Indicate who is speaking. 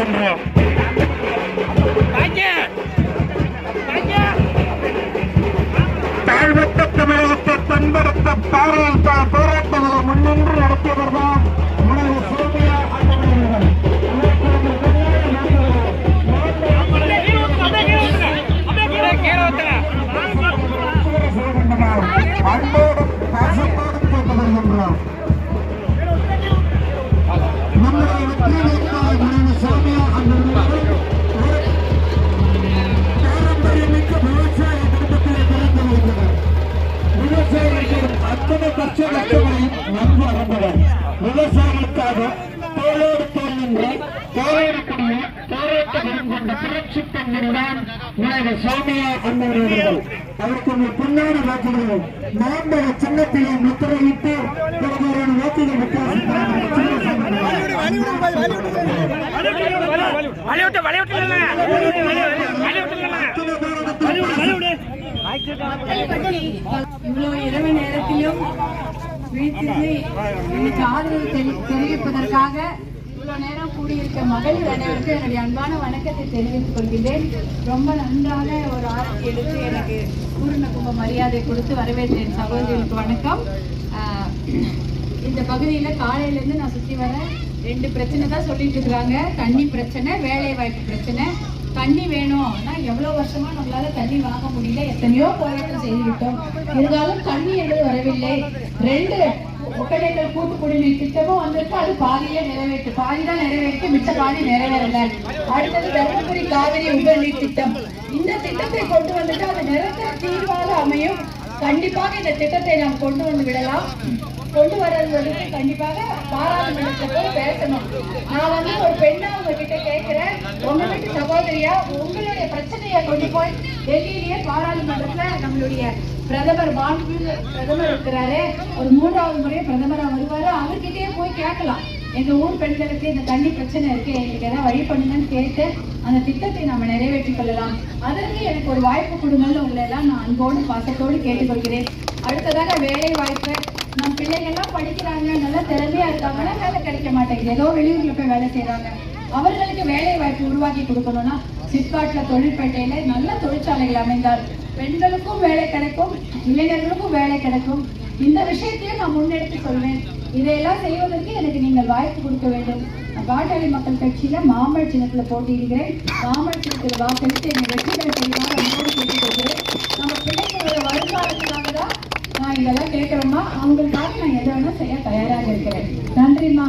Speaker 1: வருகின்றோம். தாழ்வட்ட தமிழகத்தை பண்படுத்த பாராட்ட போராட்டங்களை முன்னின்று நடத்தியவர்தான் உணவு சோமியா அண்ணன். அன்போடு பாசத்தோடு கேட்டு வருகின்றோம். நம்முடைய வெற்றி வேட்பாளர் உணவு சோமியா அண்ணன் பாரம்பரியமிக்க விவசாய குடும்பத்திலே பிறந்து வருகிறார். விவசாயிகள் அத்தனை கஷ்டங்களையும் நன்கு அறிந்தவர். விவசாயிகளுக்காக தோளோடு தோல் நின்ற காவேரிக்குடிய போராட்ட மனம் கொண்ட புரட்சி பெண்ணில்தான் உலக சோமியா அண்ணன் அவர்கள். அவருக்கு ஒரு பொன்னான வாக்குகளும் மாம்பழ சின்னத்திலே முத்திரையிட்டு பிறகு வாக்குகள் வித்தியாசம்
Speaker 2: இவ்வளவு இரவு நேரத்திலும் வீட்டிற்கு ஆதரவு தெரிவிப்பதற்காக இவ்வளவு நேரம் கூடியிருக்க மகளிர் அனைவருக்கும் என்னுடைய அன்பான வணக்கத்தை தெரிவித்துக் கொள்கிறேன். ரொம்ப நன்றாக ஒரு ஆரத்தி எடுத்து எனக்கு பூர்ண கும்ப மரியாதை கொடுத்து வரவேற்றேன். சகோதரிகளுக்கு வணக்கம். இந்த பகுதியில் காலையிலேருந்து நான் சுற்றி வரேன். 2 பிரச்சனை தான் சொல்லிட்டு இருக்கிறாங்க. தண்ணி பிரச்சனை, வேலை வாய்ப்பு பிரச்சனை. தண்ணி வேணும்னா எவ்வளவு வருஷமா நம்மளால தண்ணி வாங்க முடியல, எத்தனையோ போராட்டம் செய்துவிட்டோம். இருந்தாலும் தண்ணி என்பது வரவில்லை. 2 ஒகேனக்கல் கூட்டு குடிநீர் திட்டமும் வந்திருக்கு. அது பாதிதான் நிறைவேற்றி, மிச்ச பாதி நிறைவேறல. அடுத்தது தருமபுரி காவிரி உபநீர் திட்டம். இந்த திட்டத்தை கொண்டு வந்துட்டு அது நிரந்தர தீர்வாக அமையும். கண்டிப்பாக இந்த திட்டத்தை நாம் கொண்டு வந்து விடலாம். கொண்டு வர்றது கண்டிப்பாக பாராளுமன்றத்தை போய் பேசணும். நான் ஒரு பெண்ணா உங்ககிட்ட கேட்கிறேன், உங்க வீட்டு சகோதரியா உங்களுடைய பிரச்சனையை கொண்டு போய் டெல்லியிலேயே பாராளுமன்றத்துல நம்மளுடைய பிரதமர் பிரதமர் இருக்கிறாரு, ஒரு 3வது முறை பிரதமரா வருவாரு, அவர்கிட்டயே போய் கேட்கலாம். எங்க ஊர் பெண்களுக்கு இந்த தண்ணி பிரச்சனை இருக்கு, எங்களுக்கு ஏதாவது வழி பண்ணுங்கன்னு கேட்டு அந்த திட்டத்தை நாம நிறைவேற்றிக் கொள்ளலாம். அதற்கு எனக்கு ஒரு வாய்ப்பு கொடுங்கன்னு உங்களை எல்லாம் நான் அன்போடு பாசத்தோடு கேட்டுக்கொள்கிறேன். அடுத்ததாக வேலை வாய்ப்பு. நம்ம பிள்ளைகள்லாம் படிக்கிறாங்க, நல்லா திறமையா இருக்காங்கன்னா வேலை கிடைக்க மாட்டேங்குது, ஏதோ வெளியூர்ல போய் வேலை செய்யறாங்க. அவர்களுக்கு வேலை வாய்ப்பு உருவாக்கி கொடுக்கணும்னா சிப்காட்ல தொழிற்பேட்டையில நல்ல தொழிற்சாலைகள் அமைந்தால் பெண்களுக்கும் வேலை கிடைக்கும், இளைஞர்களுக்கும் வேலை கிடைக்கும். இந்த விஷயத்தையும் நான் முன்னெடுத்து சொல்வேன். இதையெல்லாம் செய்வதற்கு எனக்கு நீங்கள் வாய்ப்பு கொடுக்க வேண்டும். பாட்டாளி மக்கள் கட்சியில மாம்பழ சின்னத்துல போட்டியிடுகிறேன். மாம்பழ சின்னத்துல வாக்களித்து என்னை வெற்றி பெற செய்வாங்க அன்போடு கேட்டுக்கொள்கிறேன். நம்ம பிள்ளைங்களோட வருங்காலத்துக்காக தான் நான் இதெல்லாம் கேட்கிறோமா, அவங்களுக்காக நான் எதை வேணா செய்ய தயாராக இருக்கிறேன். நன்றிம்மா.